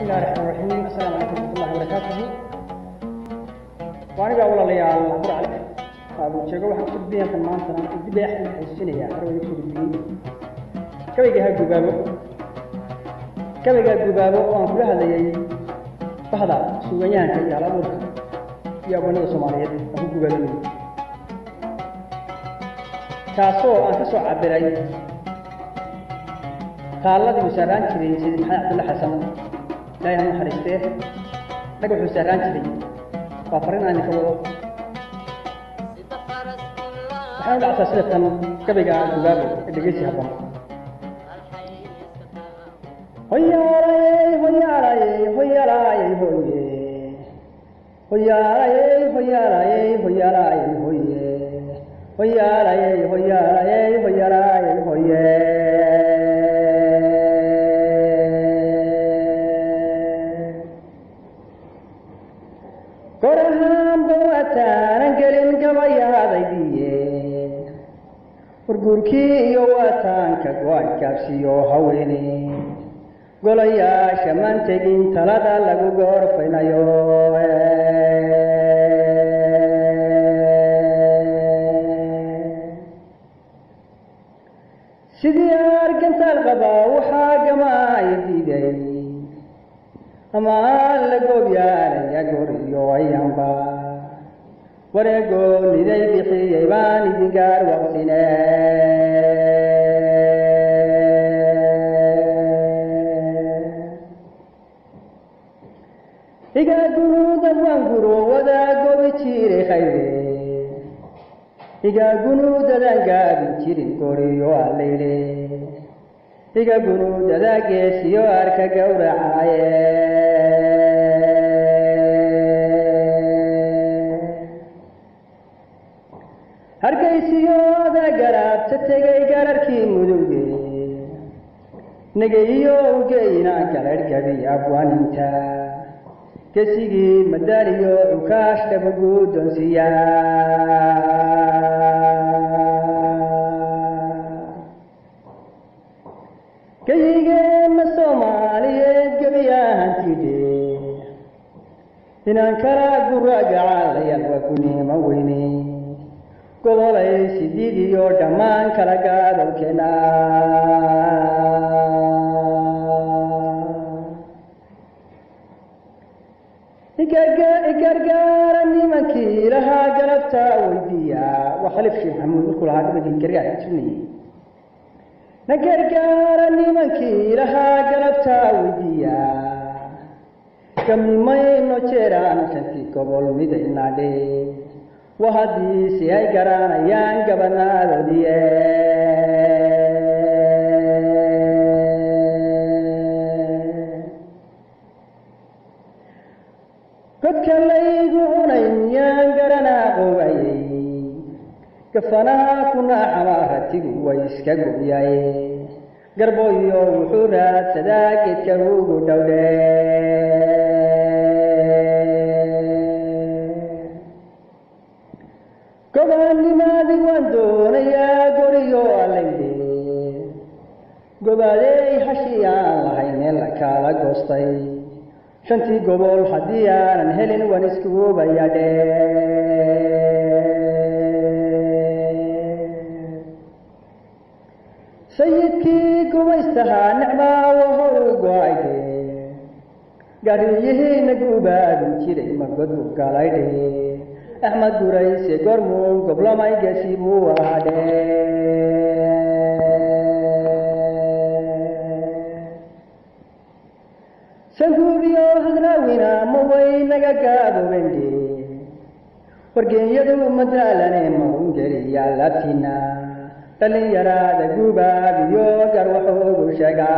الله الرحمن الرحيم. السلام عليكم ورحمة الله وبركاته. وأنا بقول الله يا الله عليك. هذا الشيء واحد كبير في المنطقة الدبي أحد السنة يا أروي كبير. كم يجي هالجبابو؟ كم يجي الجبابو؟ أنا كل هذا يجي فهذا سويان كي على أبوك يا بني الصومالية أبوك جبابو. كاسو أنا كاسو عبري. قال الله بسرعان كذي سيد محمد الله حسن لا يهم حريسته نقول بسرعان كذي فافرنا أن يكون حاول على أساس كبيجا جباب اللي جيسي هبم هيا راي هيا راي هيا راي هيا راي هيا راي هيا راي هيا راي هيا راي هيا راي هيا كرهان بواتان قلن قبايا ذيبيه ورقوركي يواتان كقوان كابسيو هويني قوليا شمان تقين تلادا لغو غورفين يوه سيدي أرقنت الغبا وحاق ما يديدي أما لقوا بيانا يقولوا أيامبا ورقوا لذي بحي يبان دقار وقتنا إيقا قنود وانقروا وذاقوا بتيري خيري إيقا قنود ذاقوا بتيري قريوا الليلي إيقا قنود ذاقوا سيوارك قورا عايه hargaysiyoda garaabta tegay gararkii mudugge nagayo ugeyna galargabi abwaninta gesigii madaaliyo ukaash dhabaguudonsiya gayigeenna soomaaliyeed gebiyaahantide inaan kala guragacaalayan waa kuniima weyne gobolay sidiidiyo dhammaan kala gaadowkeena igargaara nimankii lahaa galabta weydiiya waa khalifkii maxamuud markuu lahaa gabadhii gargaar jirnayay na gargaara nimankii lahaa galabta weydiiya gamimayno jeeraan shantii gobol midaynaadhe وهذه سياي قرانا يان قبنا ذوديه قد كان ليقون يان قرانا قوي كفنا كنا حمارتي ويسكا قوياي قربو يوم حورات سداكت كروق دوليه قبل لماذا واندون يا قريو عليدي قبلي حشيا لهين لك على قصتي شنتي قبل حديان هلين ونسكو بيادي سيدكي قويستها نعمة وهو قواعدي قريه نقوبا بنتيري مقدو قالايدي أحمد قريس قرمو قبل ما يقسيبو وعده سنقوبيو هدراوينا موين نقاقابو بندي ورقين يدو مدالاني مونجري يالاتينا تلي يراد قوبا بيو قروحو بشاقا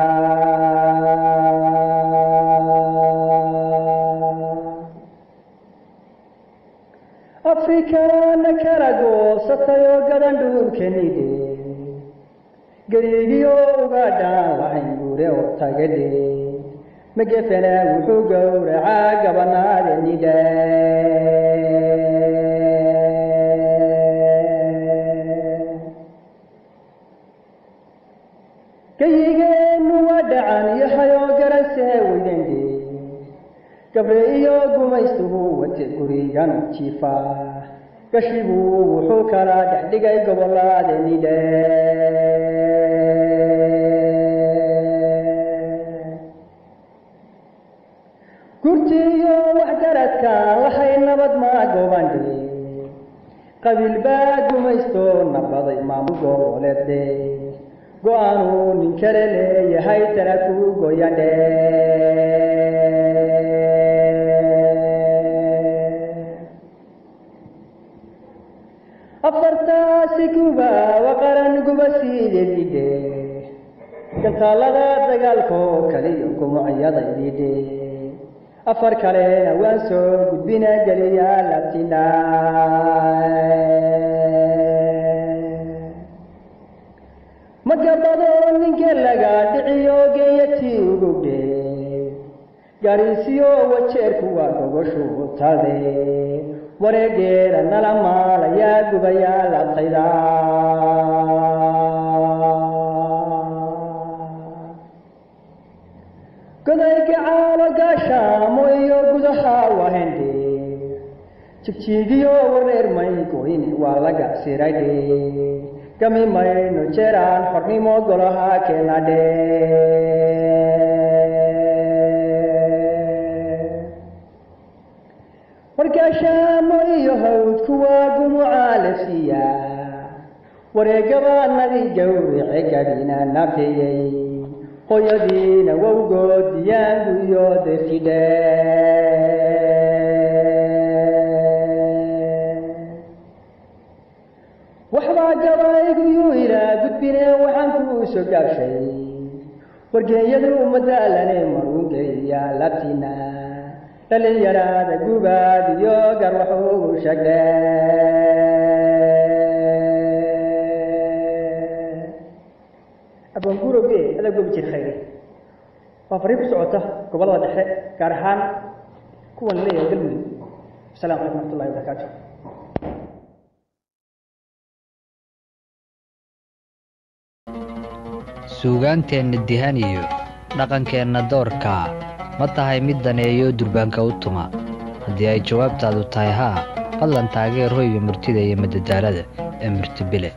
أفريكانا كاراغو ستايو غداندور كنيدي غريغيو غادا وحنغوري وطاغدي مجفنا وحو غورعا غبنا دنيدا كيغن ودعان يحيو غرسه ويدندي gabreeyo gumaystuhu wate gurigan jiifa gashibuu wuxuu kala dhexdhigay gobolladeennii gurtiyo waxgaradkaan lahay nabad ma goobandhe qabiil baa gumaysto nabaday maamul goboleedde go'aanuu nin kale leeyahay tana ku goyandhe afartaasi kuba waqaran gubasiideedidhe gantaalada dagaalkoo kaliyo gumucyada ididhe afar kalena waan soo gudbina geliya labtina magabado ninka laga dhiciyo geeyatii ugugdhe gaarisiyo wajeerku waa gogoshu tade wareegeeda nala maalayaa gubayaa labtayda goday gacaalo gaashaamo iyo gudaha wahende jigjiigiyo wareer may goyni waa laga siraydhe gami mayno jeeraan xornimo golaha keenadhe wargaashaamo iyo hawdku waa gumuca lafsiya wareegabaanadii gawrice gabina nafeeyey qoyadiina wowgoodiyaangu iyo defidhe waxbaa gabayguyuu ilaa gudbine waxaan kuu soo gaabshay wargeeyadu madaalane marungeeya labtina dhalinyarada gubaad iyo gar waxuugu sheegdhe abangurowge adaa goobi jir khayre waa fariin ku socota gobollada dhexe gaar ahaan kuwan leeyahay galmudug. asalaamu calaykum waraxmatullahi wabarakaatu. suugaanteenna dihan iyo dhaqankeenna doorka ma tahay mid daneeyo durbaanka u tuma? haddii ay jawaabtaadu tahay haa, fadlan taageer hoyga murtida iyo madadaalada ee Murti Bile.